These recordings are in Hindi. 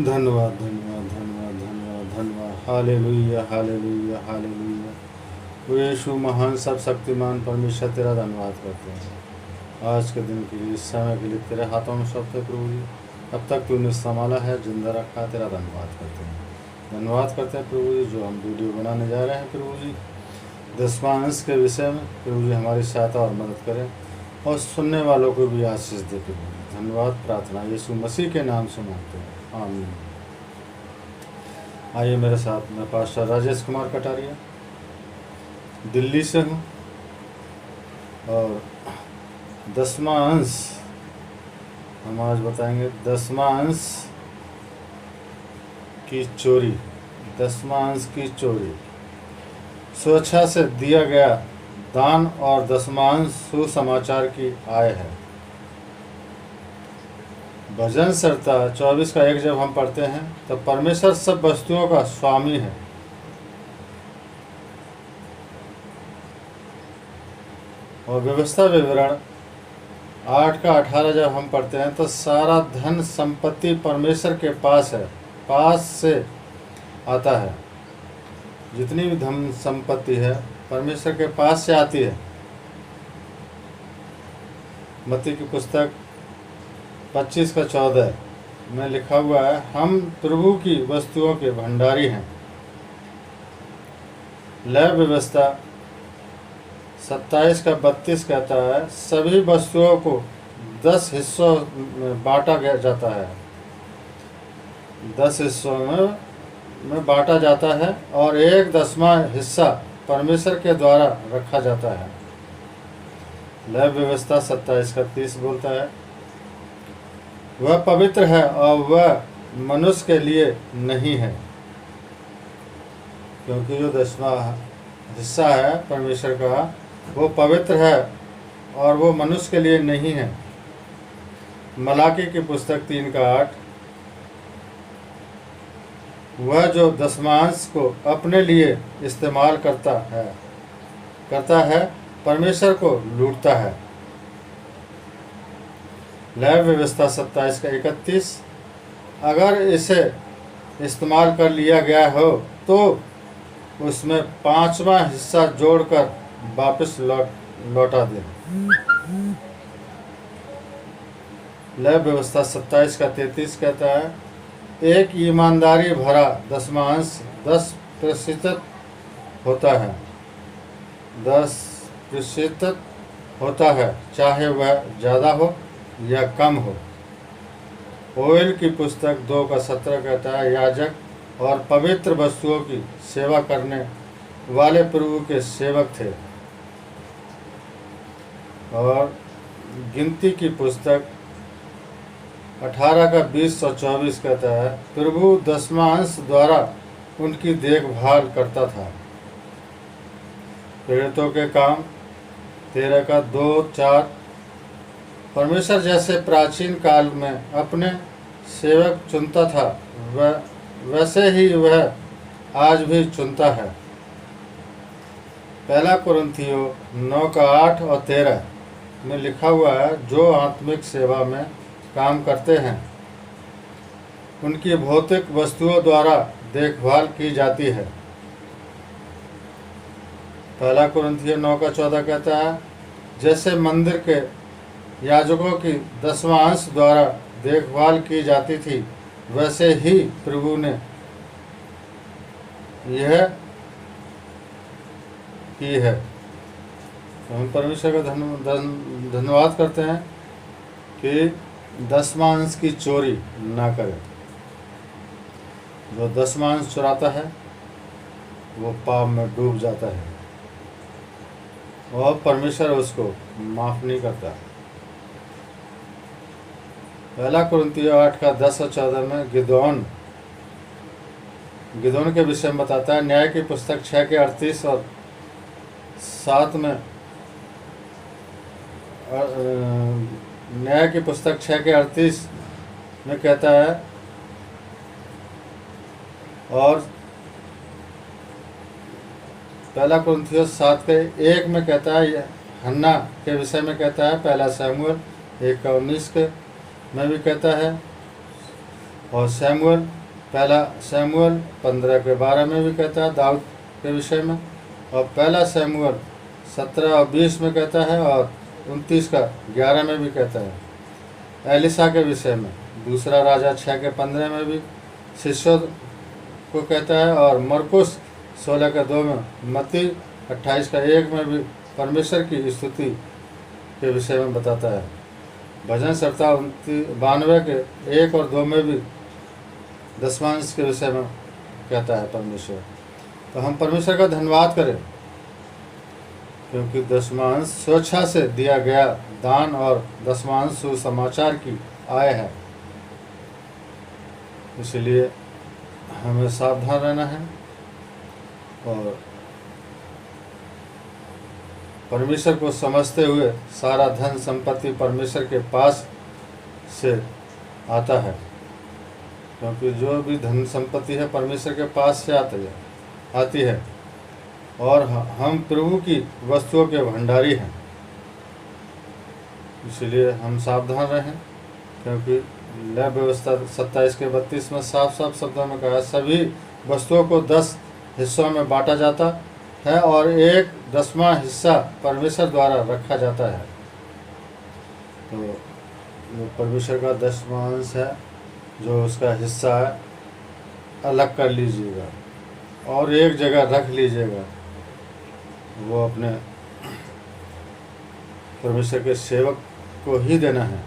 धन्यवाद धन्यवाद धन्यवाद धन्यवाद धन्यवाद। Hallelujah hallelujah hallelujah. वो यीशु महान सब शक्तिमान परमेश्वर तेरा धन्यवाद करते हैं आज के दिन के लिए, इस समय के लिए तेरे हाथों में सौंपते प्रभु जी। अब तक तूने संभाला है, जिंदा रखा, तेरा धन्यवाद करते हैं। धन्यवाद करते हैं प्रभु जी, जो हम वीडियो बनाने जा रहे हैं प्रभु जी, 10वां अंश के विषय में प्रभु जी हमारी सहायता और मदद करें और सुनने वालों को भी आशीष दे प्रभु जी। धन्यवाद प्रार्थना यीशु मसीह के नाम से मांगते हैं, आमीन। आइए मेरे साथ, मैं पास्टर राजेश कुमार कटारिया दिल्ली से हूँ और 10वां अंश हम आज बताएंगे। 10वां अंश की चोरी, 10वां अंश की चोरी। स्वेच्छा से दिया गया दान और 10वां अंश सुसमाचार की आय है। भजन संहिता 24 का 1 जब हम पढ़ते हैं तो परमेश्वर सब वस्तुओं का स्वामी है। और व्यवस्था विवरण 8 का 18 जब हम पढ़ते हैं तो सारा धन संपत्ति परमेश्वर के पास है, पास से आता है। जितनी भी धन संपत्ति है परमेश्वर के पास से आती है। मत्ती की पुस्तक 25 का 14 में लिखा हुआ है, हम प्रभु की वस्तुओं के भंडारी हैं। लय व्यवस्था 27 का 32 कहता है, सभी वस्तुओं को 10 हिस्सों में बांटा जाता है। 10 हिस्सों में बांटा जाता है और 1/10वां हिस्सा परमेश्वर के द्वारा रखा जाता है। लय व्यवस्था 27 का 30 बोलता है, वह पवित्र है और वह मनुष्य के लिए नहीं है, क्योंकि जो 10वां हिस्सा है परमेश्वर का वो पवित्र है और वो मनुष्य के लिए नहीं है। मलाकी की पुस्तक 3 का 8, वह जो 10वां अंश को अपने लिए इस्तेमाल करता है परमेश्वर को लूटता है। लय व्यवस्था 27 का 31, अगर इसे इस्तेमाल कर लिया गया हो तो उसमें 5वां हिस्सा जोड़कर वापस लौटा दें। लय व्यवस्था 27 का 33 कहता है, एक ईमानदारी भरा 10वां अंश 10% होता है, 10% होता है, चाहे वह ज़्यादा हो या कम हो। ओवेल की पुस्तक 2 का 17 कहता है, याजक और पवित्र वस्तुओं की सेवा करने वाले प्रभु के सेवक थे। और गिनती की पुस्तक 18 का 20 और 24 कहता है, प्रभु 10वां अंश द्वारा उनकी देखभाल करता था। प्रेरितों के काम 13 का 2-4, परमेश्वर जैसे प्राचीन काल में अपने सेवक चुनता था वैसे ही वह आज भी चुनता है। पहला कुरिन्थियों 9 का 8 और 13 में लिखा हुआ है, जो आत्मिक सेवा में काम करते हैं उनकी भौतिक वस्तुओं द्वारा देखभाल की जाती है। पहला कुरिन्थियों 9 का 14 कहता है, जैसे मंदिर के याजकों की 10वां अंश द्वारा देखभाल की जाती थी वैसे ही प्रभु ने यह की है। तो हम परमेश्वर का धन्यवाद करते हैं कि 10वां अंश की चोरी ना करें। जो 10वां अंश चुराता है वो पाप में डूब जाता है और परमेश्वर उसको माफ़ नहीं करता। पहला कुरिन्थियों 8 का 10 और 14 में गिदोन के विषय में बताता है। न्याय की पुस्तक 6 के 38 और 7 में न्याय की पुस्तक 6 के 38 में कहता है, और पहला कुरिन्थियों 7 के 1 में कहता है, हन्ना के विषय में कहता है। पहला शमूएल 1 का 19 के में भी कहता है, और सैमुअल, पहला सैमुअल 15:12 में भी कहता है दाऊद के विषय में, और पहला सैमुअल 17 और 20 में कहता है, और 29:11 में भी कहता है। एलिशा के विषय में दूसरा राजा 6:15 में भी शिष्यों को कहता है, और मरकुस 16:2 में, मत्ती 28:1 में भी परमेश्वर की स्तुति के विषय में बताता है। भजन संहिता 92 के 1 और 2 में भी दशमांश के विषय में कहता है परमेश्वर। तो हम परमेश्वर का धन्यवाद करें, क्योंकि दशमांश स्वेच्छा से दिया गया दान और दशमांश सुसमाचार की आय है। इसलिए हमें सावधान रहना है और परमेश्वर को समझते हुए सारा धन संपत्ति परमेश्वर के पास से आता है, क्योंकि जो भी धन संपत्ति है परमेश्वर के पास से आती है, और हम प्रभु की वस्तुओं के भंडारी हैं। इसलिए हम सावधान रहें, क्योंकि लय व्यवस्था 27:32 में साफ साफ शब्दों में कहा, सभी वस्तुओं को 10 हिस्सों में बांटा जाता है और 1/10वां हिस्सा परमेश्वर द्वारा रखा जाता है। तो जो परमेश्वर का 10वां अंश है, जो उसका हिस्सा है, अलग कर लीजिएगा और एक जगह रख लीजिएगा। वो अपने परमेश्वर के सेवक को ही देना है,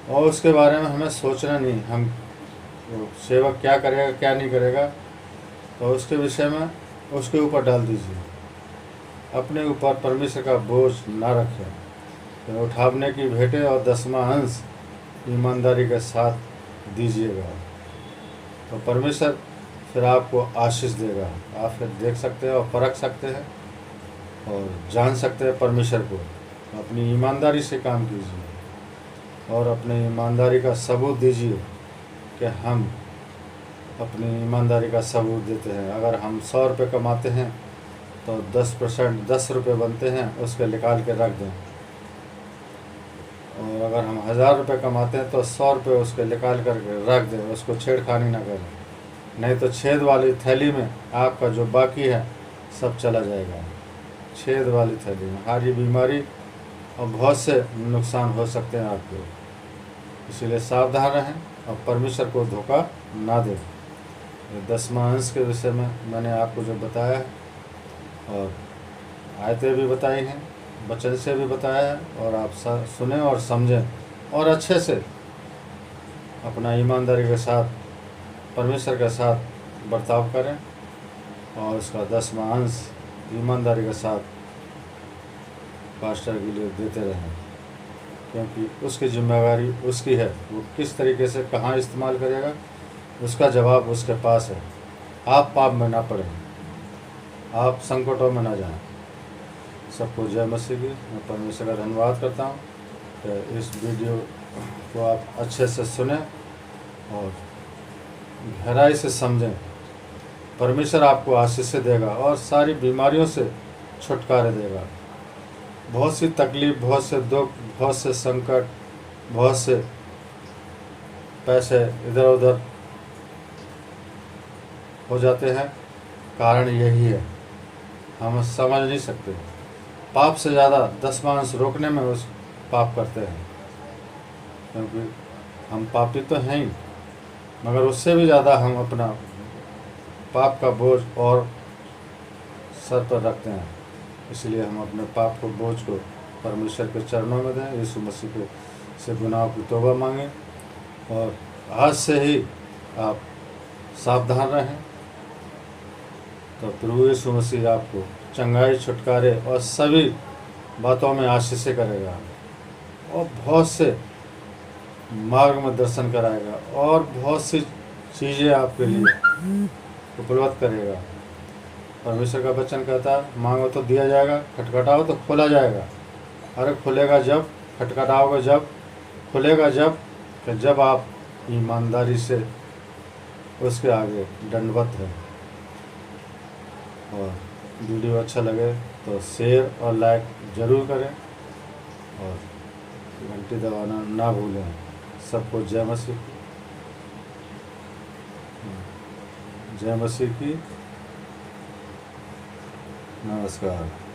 और उसके बारे में हमें सोचना नहीं, हम वो सेवक क्या करेगा क्या नहीं करेगा, तो उसके विषय में उसके ऊपर डाल दीजिए। अपने ऊपर परमेश्वर का बोझ ना रखें। तो उठावने की भेंटें और 10वां अंश ईमानदारी के साथ दीजिएगा, तो परमेश्वर फिर आपको आशीष देगा। आप फिर देख सकते हैं और परख सकते हैं और जान सकते हैं परमेश्वर को। अपनी ईमानदारी से काम कीजिए और अपनी ईमानदारी का सबूत दीजिए कि हम अपनी ईमानदारी का सबूत देते हैं। अगर हम 100 रुपये कमाते हैं तो 10% 10 रुपये बनते हैं, उसके निकाल के रख दें। और अगर हम 1000 रुपये कमाते हैं तो 100 रुपये उसके निकाल करके रख दें, उसको छेड़खानी ना करें, नहीं तो छेद वाली थैली में आपका जो बाकी है सब चला जाएगा। छेद वाली थैली में हारी बीमारी और बहुत से नुकसान हो सकते हैं आपको। इसीलिए सावधान रहें और परमेश्वर को धोखा ना दें। 10वां अंश के विषय में मैंने आपको जो बताया है, और आयतें भी बताई हैं, वचन से भी बताया है, और आप सुने और समझें और अच्छे से अपना ईमानदारी के साथ परमेश्वर के साथ बर्ताव करें, और उसका 10वां अंश ईमानदारी के साथ पास्टर के लिए देते रहें, क्योंकि उसकी जिम्मेदारी उसकी है। वो किस तरीके से कहाँ इस्तेमाल करेगा उसका जवाब उसके पास है। आप पाप में ना पड़ें, आप संकटों में ना जाएं। सबको जय मसीह की। मैं परमेश्वर का धन्यवाद करता हूँ कि इस वीडियो को आप अच्छे से सुने और गहराई से समझें। परमेश्वर आपको आशीष देगा और सारी बीमारियों से छुटकारे देगा। बहुत सी तकलीफ, बहुत से दुख, बहुत से संकट, बहुत से पैसे इधर उधर हो जाते हैं, कारण यही है, हम समझ नहीं सकते। पाप से ज़्यादा 10वां अंश रोकने में उस पाप करते हैं, क्योंकि हम पापी तो हैं ही, मगर उससे भी ज़्यादा हम अपना पाप का बोझ और सर पर रखते हैं। इसलिए हम अपने पाप को बोझ को परमेश्वर के चरणों में दें, यीशु मसीह को से गुनाहों की तौबा मांगें, और आज से ही आप सावधान रहें, तो प्रभु यीशु मसीह आपको चंगाई, छुटकारे और सभी बातों में आशीष करेगा, और बहुत से मार्ग में दर्शन कराएगा, और बहुत सी चीज़ें आपके लिए उपलब्ध करेगा। परमेश्वर का वचन कहता है, मांगो तो दिया जाएगा, खटखटाओ तो खोला जाएगा। अरे खुलेगा जब, खटखटाओगे जब, खुलेगा जब, कि जब आप ईमानदारी से उसके आगे दंडवत है। और वीडियो अच्छा लगे तो शेयर और लाइक ज़रूर करें, और घंटी दबाना ना भूलें। सबको जय मसीह जय मसीह की। नमस्कार।